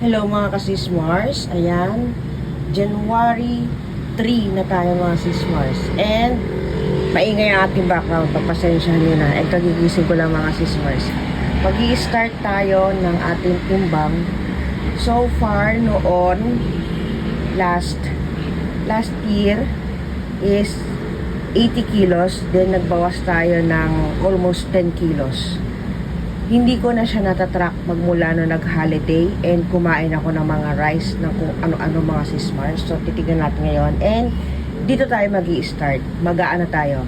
Hello mga kasismars. Ayan, January 3 na tayo mga sismars. And maingay ang ating background. Pagpasensyahan nyo na. And kagigising ko lang mga sismars. Mag-i-start tayo ng ating timbang. So far noon, last year is 80 kilos. Then nagbawas tayo ng almost 10 kilos. Hindi ko na siya natatrack magmula no nag-holiday and kumain ako ng mga rice ng kung ano-ano mga sismars. So, titignan natin ngayon. And dito tayo mag-i-start. Mag-aano tayo?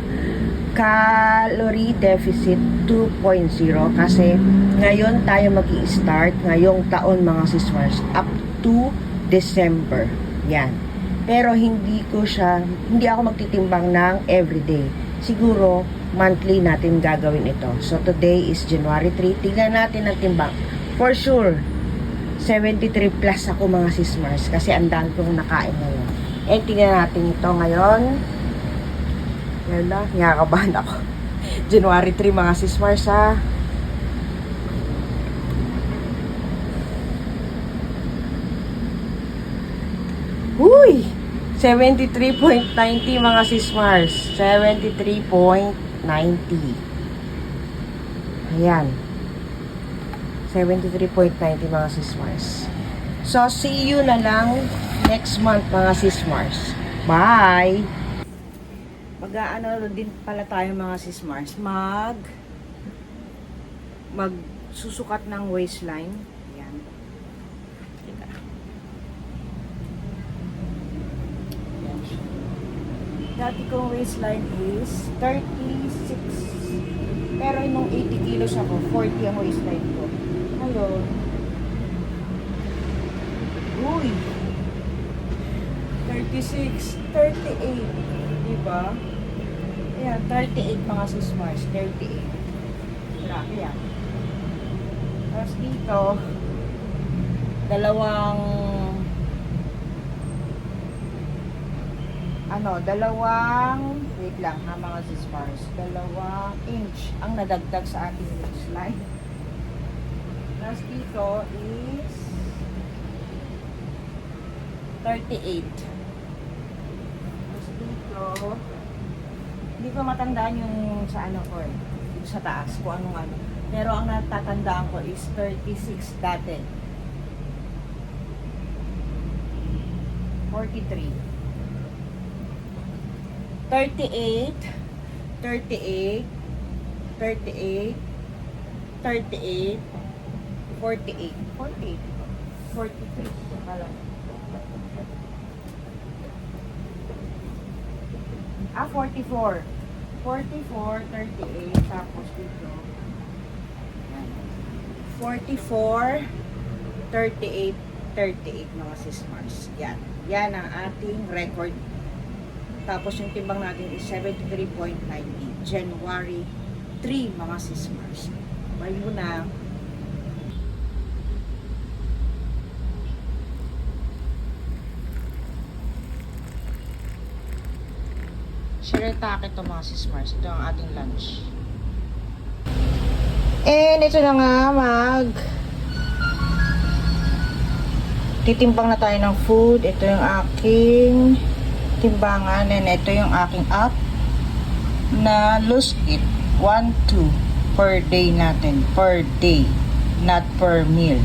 Calorie deficit 2.0 kasi ngayon tayo mag-i-start ngayong taon mga sismars up to December. Yan. Pero hindi ako magtitimbang ng everyday. Siguro monthly natin gagawin ito. So, today is January 3. Tingnan natin ang timbang. For sure, 73 plus ako mga sismars kasi ang dami kong nakain ngayon. And tingnan natin ito ngayon. Yala, nakakabahan ako. January 3 mga sismars ha. Uy! 73.90 mga sismars. 73.90. Ayan. 73.90 mga sismars. So, see you na lang next month mga sismars. Bye! Mag-aano din pala tayo mga sismars. Magsusukat ng waistline. Ayan. Dati kong waistline is 36. Pero nung 80 kilos ako, 40 ang waistline ko. Ngayon, uy, 36, 38. Diba? Ayan, 38 mga sismars. 38. Grabe yan. Tapos dito, wait lang ha mga sismars, 2 inch ang nadagdag sa ating waistline. Tapos dito is 38. Tapos dito, hindi ko matandaan yung sa ano ko yung sa taas, kung anong ano. Pero ang natatandaan ko is 36 dati. 43. 38, 38, 38, 38, 48, 48, 43. Alam. 44. 44, 38, tapos dito. 44, 38, 38 mga sismars. Yan. Yan ang ating record. Tapos yung timbang natin is 73.90. January 3 mga sismars. Bye muna. Shiratake ito mga sismars. Ito ang ating lunch. And ito na nga titimbang na tayo ng food. Ito yung aking timbangan, and ito yung aking app na lose it 1-2 per day natin, per day, not per meal,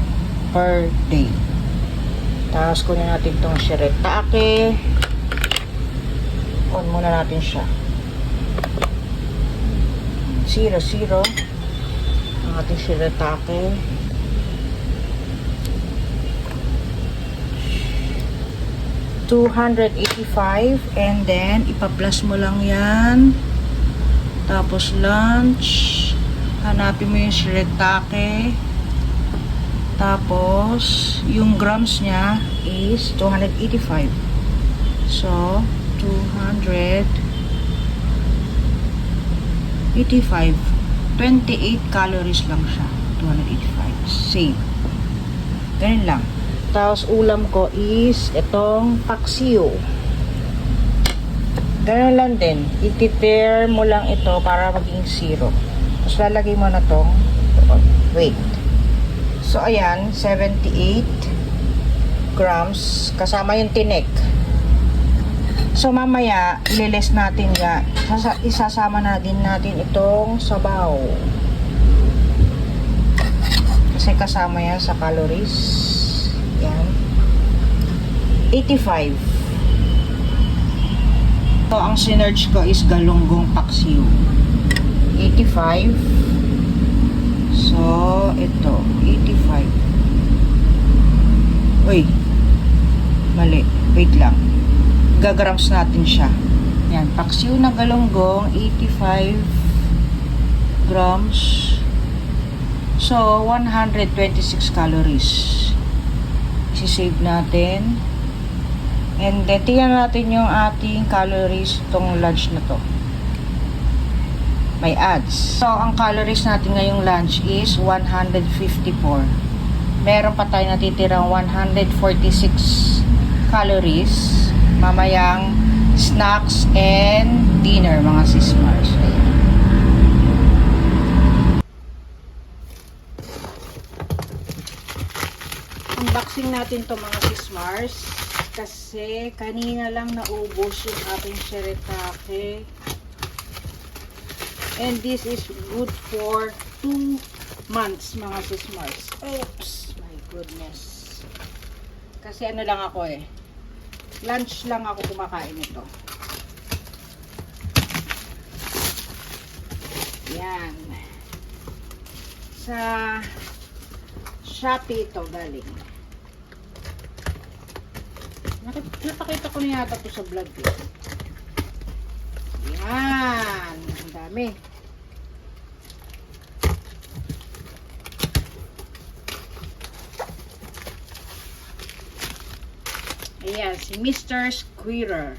per day. Tapos kunin natin itong shiratake, on muna natin siya, 0 ang ating shiratake. 285, and then ipa-plus mo lang yan. Tapos lunch, hanapin mo yung shiratake. Tapos yung grams niya is 285. So 285, 28 calories lang siya. 285, same. Ganun lang. Tapos ulam ko is itong paksiw. Ganun lang din. I-prepare mo lang ito para maging 0. Tapos lalagay mo na tong weight. So ayan, 78. grams kasama yung tinik. So mamaya ililis natin yan. Isasama na din natin itong sabaw. Kasi kasama yan sa calories. Yan. 85. So ang sinerge ko is galunggong paksiw. 85. So ito 85. Uy, mali. Wait lang. Gagrams natin siya. Yan, paksiw na galunggong, 85 grams. So, 126 calories. Isisave natin. And then, tingnan natin yung ating calories itong lunch na to. May ads. So, ang calories natin ngayong lunch is 154. Meron pa tayo natitirang 146 calories. Mamayang snacks and dinner, mga sismars. Unboxing natin to mga sismars kasi kanina lang naubos yung ating shirataki. And this is good for 2 months mga sismars. Oops, my goodness. Kasi ano lang ako lunch lang ako kumakain ito. Yan. Sa Shopee ito galing. Napakita ko na yata ito sa vlog ko. Yan. Ang dami. Ayan, si Mr. Squirrel.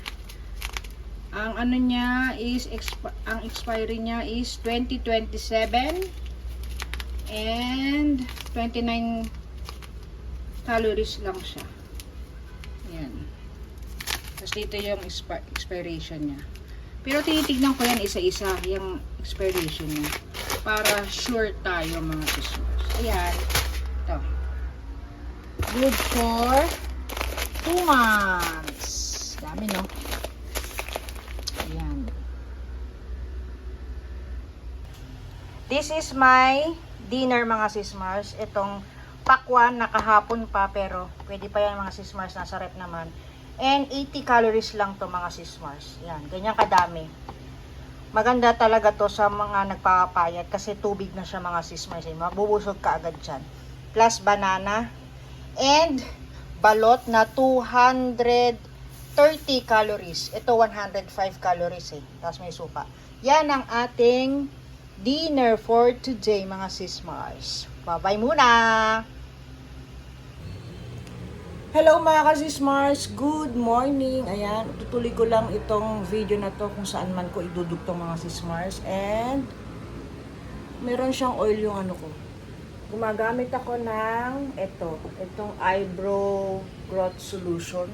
Ang ano niya is, ang expiry niya is 2027 and 29 calories lang siya. Ayan. Tapos dito yung expiration niya. Pero tinitignan ko yan isa-isa, yung expiration niya. Para sure tayo mga sisters. Ayan. Ito. Good for 2 months. Dami, no? Ayan. This is my dinner, mga sismars. Itong pakwan, nakahapon pa, pero pwede pa yan, mga sismars. Nasa rep naman. And 80 calories lang to mga sismars. Yan, ganyan kadami. Maganda talaga to sa mga nagpapapayat kasi tubig na siya, mga sismars. Magbubusog ka agad dyan. Plus banana. And balot na 230 calories. Ito 105 calories Tapos may suka. Yan ang ating dinner for today, mga sismars. Bye-bye muna! Hello mga kasismars! Good morning! Ayan, tutuloy ko lang itong video na to kung saan man ko idudugtong, mga sismars. And meron siyang oil yung ano ko. Gumagamit ako ng itong eyebrow growth solution.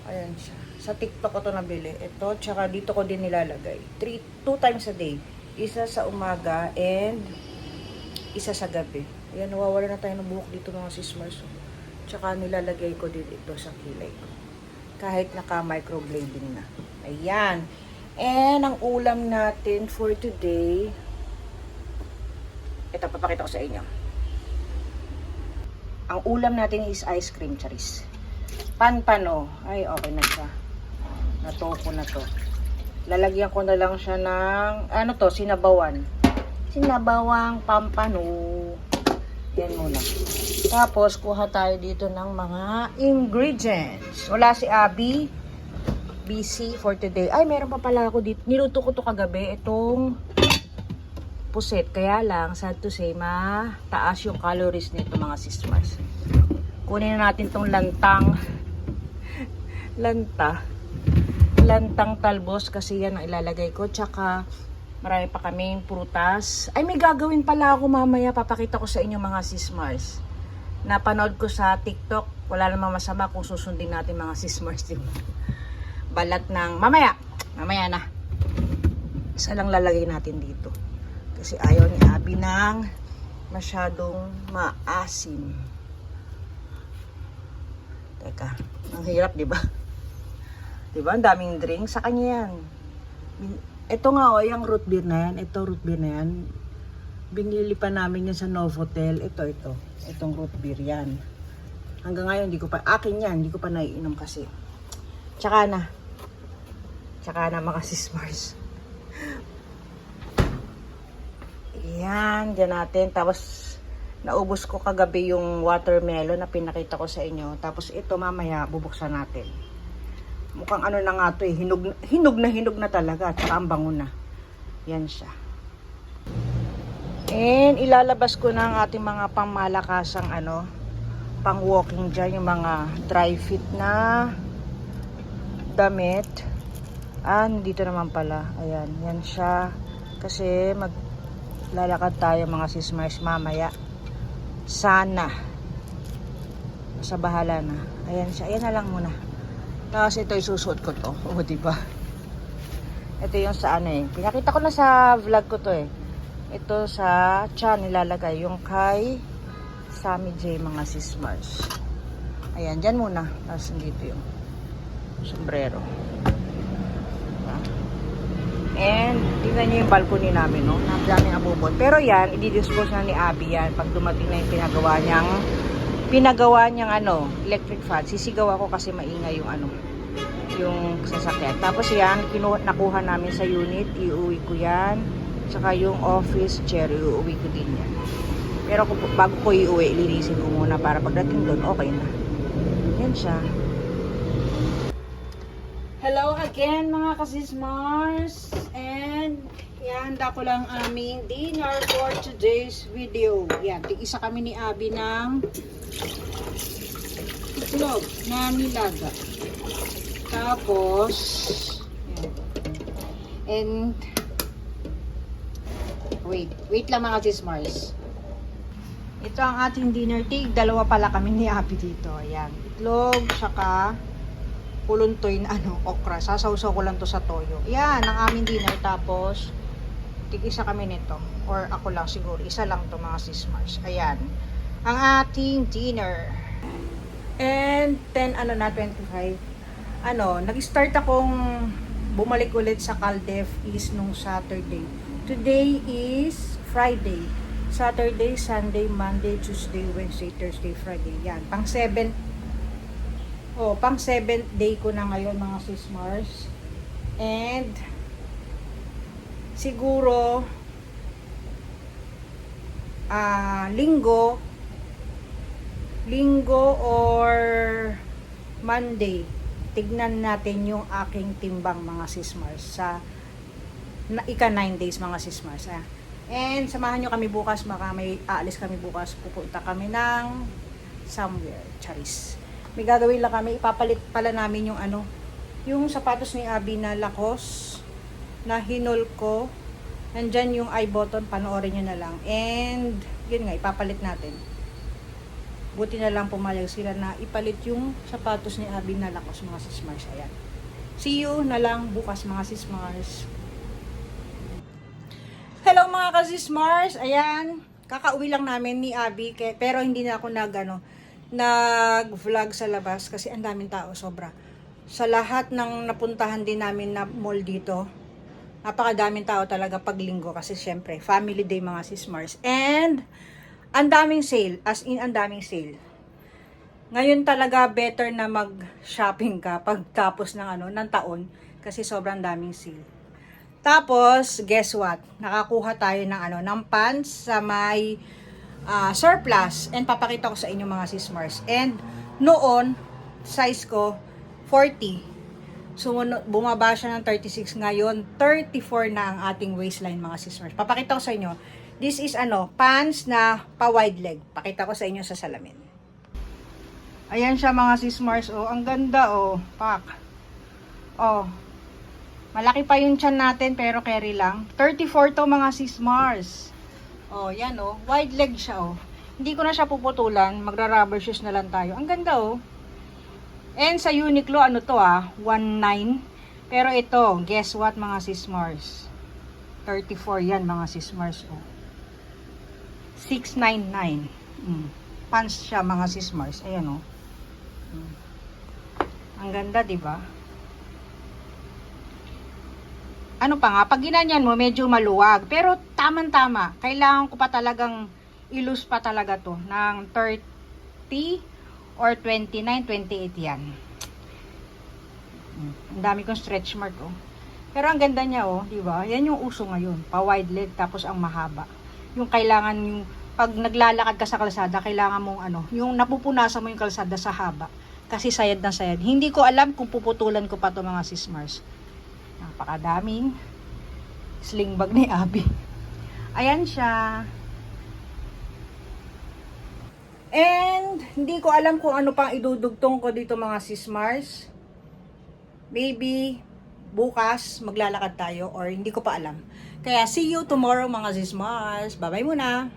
Ayan siya. Sa TikTok ko to nabili. Ito, tsaka dito ko din nilalagay. 2 times a day. Isa sa umaga and isa sa gabi. Ayan, nawawala na tayo ng buhok dito, mga sismars. Tsaka nilalagay ko din ito sa kilay ko. Kahit naka-microblading na. Ayan. And ang ulam natin for today, ito, papakita ko sa inyo. Ang ulam natin is ice cream, charis. Panpano. Ay, okay na siya. Natoko na to. Lalagyan ko na lang siya ng, sinabawan. Sinabawang pampano. Yan muna. Tapos, kuha tayo dito ng mga ingredients. Wala si Abby. Busy for today. Ay, meron pa pala ako dito. Niluto ko to kagabi. Itong puset. Kaya lang, sad to say, mataas yung calories nito, mga sisters. Kunin na natin tong lantang talbos kasi yan ang ilalagay ko. Tsaka marami pa kaming prutas. Ay, may gagawin pala ako mamaya. Papakita ko sa inyo, mga sismars. Napanood ko sa TikTok. Wala namang masama kung susundin natin, mga sismars. Balat ng mamaya na. Isa lang lalagay natin dito. Kasi ayaw ni Abby ng masyadong maasim. Teka, ang hirap, di ba? Di ba? Ang daming drink. Sa kanya yan. Ito nga, yung root beer na yan. Ito, root beer na yan. Binili pa namin yan sa Novotel. Ito. Itong root beer yan. Hanggang ngayon, akin yan. Hindi ko pa naiinom kasi. Tsaka na mga sis-Mars. Yan, dyan natin. Tapos, naubos ko kagabi yung watermelon na pinakita ko sa inyo. Tapos, ito mamaya, bubuksan natin. Mukhang ano na nga to eh. Hinog na talaga. Tsaka ang bango na. Yan siya. And, ilalabas ko na ang ating mga pangmalakasang pang walking dyan. Yung mga dry fit na damit. Dito naman pala. Ayan, yan siya. Kasi maglalakad tayo mga sis-Mars mamaya. Sana. Sa bahala na. Ayan siya. Ayan na lang muna. Tapos ito isusuot ko to. O, diba? Ito yung sa pinakita ko na sa vlog ko to eh. Ito sa tiyan nilalagay. Yung kay Sammy J mga sis-Mars. Ayan, dyan muna. Tapos dito yung sombrero. And, tingnan nyo yung balcony namin, no? Napdaming abubot. Pero yan, i-dispose na ni Abby yan. Pag dumating na yung pinagawa niyang electric fan. Sisigaw ako kasi maingay yung sasakyan. Tapos yan, nakuha namin sa unit. Iuwi ko yan. Tsaka yung office chair, iuwi ko din yan. Pero bago ko iuwi, linisin ko muna para pagdating doon, okay na. Yan siya. Hello again mga ka-sis-Mars, and ihanda ko lang aming dinner for today's video. Yan, tig-isa kami ni Abby ng itlog na nilaga. Tapos yan. And wait lang mga sis-Mars. Ito ang ating dinner. Dalawa pala kami ni Abby dito. Ayan, itlog, saka puluntoy na okra. Sasawsaw ko lang to sa toyo. Yan, ang aming dinner. Tapos, tig-isa kami nito. Or ako lang siguro. Isa lang to mga sis-Mars. Ayan. Ang ating dinner. And, 25. Nag-start akong bumalik ulit sa Caldef is nung Saturday. Today is Friday. Saturday, Sunday, Monday, Tuesday, Wednesday, Thursday, Friday. Yan. Pang 7th day ko na ngayon mga sis-Mars. And siguro linggo or Monday tignan natin yung aking timbang mga sis-Mars sa ika 9 days mga sis-Mars. And samahan nyo kami bukas, baka may aalis kami bukas, pupunta kami ng somewhere, charis. May gagawin lang kami, ipapalit pala namin yung yung sapatos ni Abby na Lacoste na hinol ko. Nandyan yung eye button, panoorin nyo na lang. And yun nga, ipapalit natin. Buti na lang pumayag sila na ipalit yung sapatos ni Abby na Lacoste mga sis-Mars. Ayan. See you na lang bukas mga sis-Mars. Hello mga ka-sis-Mars. Ayan, kakauwi lang namin ni Abby pero hindi na ako nag-vlog sa labas kasi ang daming tao, sobra. Sa lahat ng napuntahan din namin na mall dito, napakadaming tao talaga pag linggo kasi syempre, family day mga sis-Mars. And, ang daming sale, as in ang daming sale. Ngayon talaga better na mag-shopping ka pagtapos ng taon kasi sobrang daming sale. Tapos, guess what? Nakakuha tayo ng pants sa may surplus. And papakita ko sa inyo mga sis-Mars. And noon, size ko 40. So, bumaba siya ng 36. Ngayon, 34 na ang ating waistline mga sis-Mars. Papakita ko sa inyo. This is pants na pa-wide leg. Pakita ko sa inyo sa salamin. Ayan siya mga sis-Mars. Oh, ang ganda oh. Pak. Oh. Malaki pa yung tiyan natin pero carry lang. 34 to mga sis-Mars. Oh, yan oh. Wide leg siya oh. Hindi ko na siya puputulan. Magra-rubber shoes na lang tayo. Ang ganda oh. And sa Uniqlo, 19. Pero ito, guess what mga sis-Mars? 34 yan mga sis-Mars oh. 699. Pants siya mga sis-Mars. Ayan oh. Ang ganda, di ba? Ano pa nga, pag ginanyan mo, medyo maluwag. Pero tamang-tama. Kailangan ko pa talagang ilus pa talaga to ng 30 or 29, 28 yan. Ang dami kong stretch mark, oh. Pero ang ganda niya, oh, di ba? Yan yung uso ngayon. Pa-wide leg, tapos ang mahaba. Yung kailangan, yung pag naglalakad ka sa kalsada, kailangan mong ano, yung napupunasan mo yung kalsada sa haba. Kasi sayad na sayad. Hindi ko alam kung puputulan ko pa to mga sis Mars. Napakadaming sling bag ni Abby. Ayan siya. And hindi ko alam kung ano pang idudugtong ko dito mga sis Mars. Maybe bukas maglalakad tayo or hindi ko pa alam. Kaya see you tomorrow mga sis Mars. Bye-bye muna.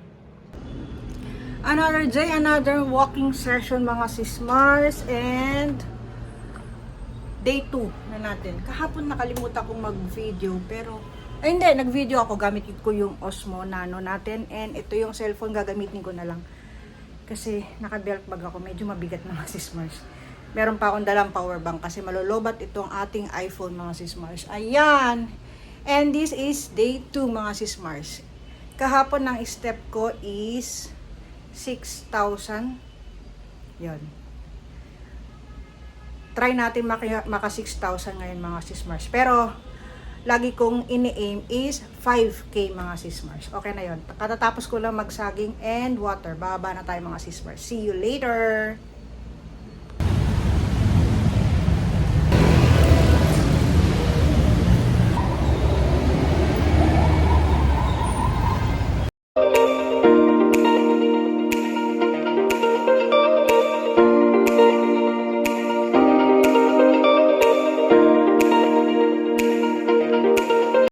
Another day, another walking session mga sis Mars, and day 2 na natin. Kahapon nakalimutan kong mag-video, pero ay hindi, nag-video ako, gamit ko yung Osmo Nano natin, and ito yung cellphone, gagamitin ko na lang. Kasi naka-belt bag ako, medyo mabigat mga sis Mars. Meron pa akong dalang power bank kasi malolobat itong ating iPhone mga sis Mars. Ayan! And this is day 2 mga sis Mars. Kahapon ng step ko is 6,000. Yun. Try natin maka 6,000 ngayon mga sis Mars. Pero, lagi kong ini-aim is 5K mga sis Mars. Okay na yun. Katatapos ko lang magsaging and water. Bababa na tayo mga sis Mars. See you later!